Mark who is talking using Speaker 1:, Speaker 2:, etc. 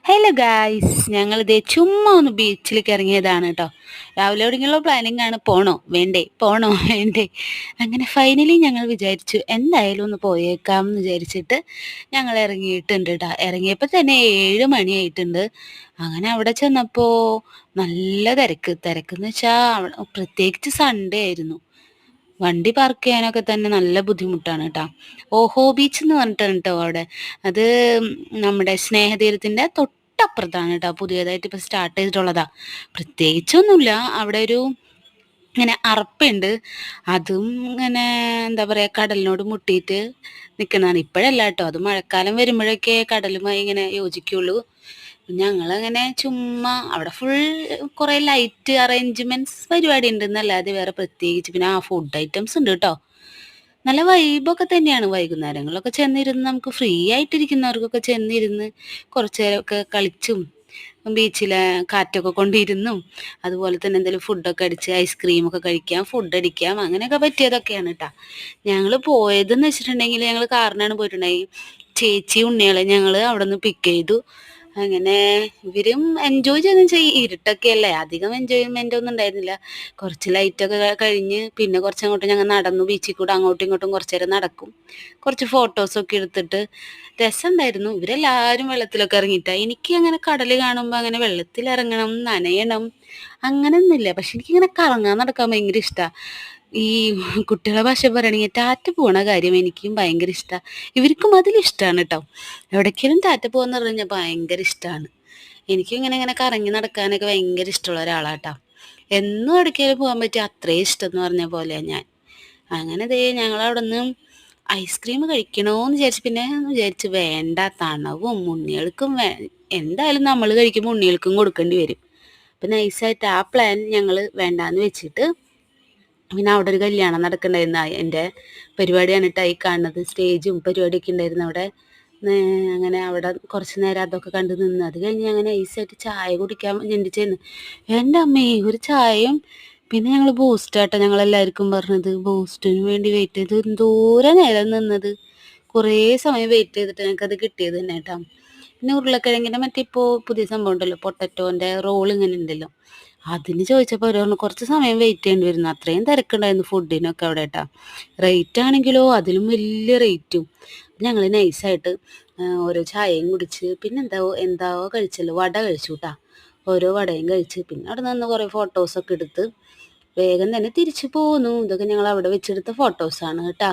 Speaker 1: Hello guys, ഞങ്ങളിതേ ചുമ്മാ ഒന്ന് ബീച്ചിലേക്ക് ഇറങ്ങിയതാണ് കേട്ടോ. രാവിലെ എവിടെയെങ്കിലും പ്ലാനിങ് ആണ്, പോണോ വേണ്ടേ, പോണോ വേണ്ടേ. അങ്ങനെ ഫൈനലി ഞങ്ങൾ വിചാരിച്ചു എന്തായാലും ഒന്ന് പോയേക്കാം എന്ന് വിചാരിച്ചിട്ട് ഞങ്ങൾ ഇറങ്ങിയിട്ടുണ്ട് കേട്ടോ. ഇറങ്ങിയപ്പോൾ തന്നെ 7 മണിയായിട്ടുണ്ട്. അങ്ങനെ അവിടെ ചെന്നപ്പോൾ നല്ല തിരക്ക്. തിരക്കെന്ന് വെച്ചാൽ പ്രത്യേകിച്ച് സൺഡേ ആയിരുന്നു. വണ്ടി പാർക്ക് ചെയ്യാനൊക്കെ തന്നെ നല്ല ബുദ്ധിമുട്ടാണ് കേട്ടോ. ഓഹോ ബീച്ച് എന്ന് പറഞ്ഞിട്ടാണ് കേട്ടോ അവിടെ. അത് നമ്മുടെ സ്നേഹതീരത്തിൻ്റെ തൊട്ടപ്പുറത്താണ് കേട്ടോ. പുതിയതായിട്ട് ഇപ്പോൾ സ്റ്റാർട്ട് ചെയ്തിട്ടുള്ളതാ. പ്രത്യേകിച്ചൊന്നുമില്ല, അവിടെ ഒരു ഇങ്ങനെ അറപ്പുണ്ട്. അതും ഇങ്ങനെ എന്താ പറയുക, കടലിനോട് മുട്ടിയിട്ട് നിൽക്കുന്നതാണ്. ഇപ്പോഴല്ല കേട്ടോ, അത് മഴക്കാലം വരുമ്പോഴൊക്കെ കടലുമായി ഇങ്ങനെ യോജിക്കുള്ളൂ. ഞങ്ങളങ്ങനെ ചുമ്മാ അവിടെ ഫുൾ കുറേ ലൈറ്റ് അറേഞ്ച്മെന്റ്സ് പരിപാടി ഉണ്ടെന്നല്ലാതെ വേറെ പ്രത്യേകിച്ച്, പിന്നെ ഫുഡ് ഐറ്റംസ് ഉണ്ട് കേട്ടോ. നല്ല വൈബൊക്കെ തന്നെയാണ്. വൈകുന്നേരങ്ങളിലൊക്കെ ചെന്നിരുന്ന് നമുക്ക് ഫ്രീ ആയിട്ടിരിക്കുന്നവർക്കൊക്കെ ചെന്നിരുന്ന് കുറച്ച് നേരമൊക്കെ കളിച്ചും ബീച്ചിലെ കാറ്റൊക്കെ കൊണ്ടിരുന്നും അതുപോലെ തന്നെ എന്തെങ്കിലും ഫുഡൊക്കെ അടിച്ച് ഐസ്ക്രീമൊക്കെ കഴിക്കാം, ഫുഡ് അടിക്കാം, അങ്ങനെയൊക്കെ പറ്റിയതൊക്കെയാണ് കേട്ടോ. ഞങ്ങൾ പോയതെന്ന് വെച്ചിട്ടുണ്ടെങ്കിൽ ഞങ്ങൾ കാറിനാണ് പോയിട്ടുണ്ടായി. ചേച്ചി ഉണ്ണികളെ ഞങ്ങൾ അവിടെ നിന്ന് പിക്ക് ചെയ്തു. അങ്ങനെ ഇവരും എൻജോയ് ചെയ്തെന്ന് വെച്ചാൽ ഇരുട്ടൊക്കെ അല്ലേ, അധികം എൻജോയ്മെൻ്റ് ഒന്നും ഉണ്ടായിരുന്നില്ല. കുറച്ച് ലൈറ്റൊക്കെ കഴിഞ്ഞ് പിന്നെ കുറച്ചങ്ങോട്ട് ഞങ്ങൾ നടന്നു. ബീച്ചിൽ കൂടെ അങ്ങോട്ടും ഇങ്ങോട്ടും കുറച്ച് നേരം നടക്കും, കുറച്ച് ഫോട്ടോസൊക്കെ എടുത്തിട്ട് രസമുണ്ടായിരുന്നു. ഇവരെല്ലാവരും വെള്ളത്തിലൊക്കെ ഇറങ്ങിയിട്ടാണ്. എനിക്ക് അങ്ങനെ കടൽ കാണുമ്പോൾ അങ്ങനെ വെള്ളത്തിലിറങ്ങണം, നനയണം അങ്ങനെയൊന്നുമില്ല. പക്ഷെ എനിക്കിങ്ങനെ കറങ്ങാൻ നടക്കാൻ ഭയങ്കര ഇഷ്ടമാണ്. ഈ കുട്ടികളെ ഭാഷ പറയുകയാണെങ്കിൽ ടാറ്റ പോണ കാര്യം എനിക്കും ഭയങ്കര ഇഷ്ടമാണ്. ഇവർക്കും അതിലിഷ്ടമാണ് കേട്ടോ. എവിടേക്കെങ്കിലും ടാറ്റ പോകാന്ന് പറഞ്ഞു കഴിഞ്ഞാൽ ഭയങ്കര ഇഷ്ടമാണ്. എനിക്കും ഇങ്ങനെ ഇങ്ങനെ കറങ്ങി നടക്കാനൊക്കെ ഭയങ്കര ഇഷ്ടമുള്ള ഒരാളാട്ടോ. എന്നും എവിടേക്കെങ്കിലും പോകാൻ പറ്റിയ അത്രയും ഇഷ്ടം എന്ന് പറഞ്ഞ പോലെയാണ് ഞാൻ. അങ്ങനെ ദേ ഞങ്ങളവിടെ നിന്ന് ഐസ്ക്രീം കഴിക്കണോന്ന് വിചാരിച്ചു. പിന്നെ വിചാരിച്ചു വേണ്ട, തണവും ഉണ്ണികൾക്കും എന്തായാലും നമ്മൾ കഴിക്കുമ്പോൾ ഉണ്ണികൾക്കും കൊടുക്കേണ്ടി വരും. അപ്പം നൈസായിട്ട് ആ പ്ലാൻ ഞങ്ങൾ വേണ്ടാന്ന് വെച്ചിട്ട് പിന്നെ അവിടെ ഒരു കല്യാണം നടക്കണ്ടായിരുന്നു. എൻ്റെ പരിപാടിയാണ് കേട്ടോ ഈ കാണുന്നത്. സ്റ്റേജും പരിപാടിയൊക്കെ ഉണ്ടായിരുന്നു അവിടെ. അങ്ങനെ അവിടെ കുറച്ച് നേരം അതൊക്കെ കണ്ട് നിന്ന് അത് കഴിഞ്ഞ് അങ്ങനെ നൈസായിട്ട് ചായ കുടിക്കാൻ ചിന്തിച്ചിരുന്നു. എൻ്റെ അമ്മേ, ഒരു ചായയും പിന്നെ ഞങ്ങൾ ബൂസ്റ്റാട്ടോ ഞങ്ങളെല്ലാവർക്കും പറഞ്ഞത്. ബൂസ്റ്റിന് വേണ്ടി വെയിറ്റ് ചെയ്ത് എന്തോരം നേരം നിന്നത്. കുറേ സമയം വെയിറ്റ് ചെയ്തിട്ട് ഞങ്ങൾക്കത് കിട്ടിയത് തന്നെ കേട്ടോ. പിന്നെ ഉരുളക്കിഴങ്ങിൻ്റെ മറ്റേ ഇപ്പോൾ പുതിയ സംഭവം ഉണ്ടല്ലോ, പൊട്ടറ്റോൻ്റെ റോൾ ഇങ്ങനെ ഉണ്ടല്ലോ, അതിന് ചോദിച്ചപ്പോൾ അവർ കുറച്ച് സമയം വെയിറ്റ് ചെയ്യേണ്ടി വരുന്നു. അത്രയും തിരക്കുണ്ടായിരുന്നു ഫുഡിനൊക്കെ അവിടെ കേട്ടോ. റേറ്റ് ആണെങ്കിലോ അതിലും വലിയ റേറ്റും. ഞങ്ങൾ നൈസായിട്ട് ഓരോ ചായയും കുടിച്ച് പിന്നെ എന്താവോ കഴിച്ചല്ലോ, വട കഴിച്ചു കേട്ടോ. ഓരോ വടയും കഴിച്ച് പിന്നെ അവിടെ നിന്ന് കുറേ ഫോട്ടോസൊക്കെ എടുത്ത് വേഗം തന്നെ തിരിച്ചു പോന്നു. ഇതൊക്കെ ഞങ്ങൾ അവിടെ വെച്ചെടുത്ത ഫോട്ടോസാണ് കേട്ടോ.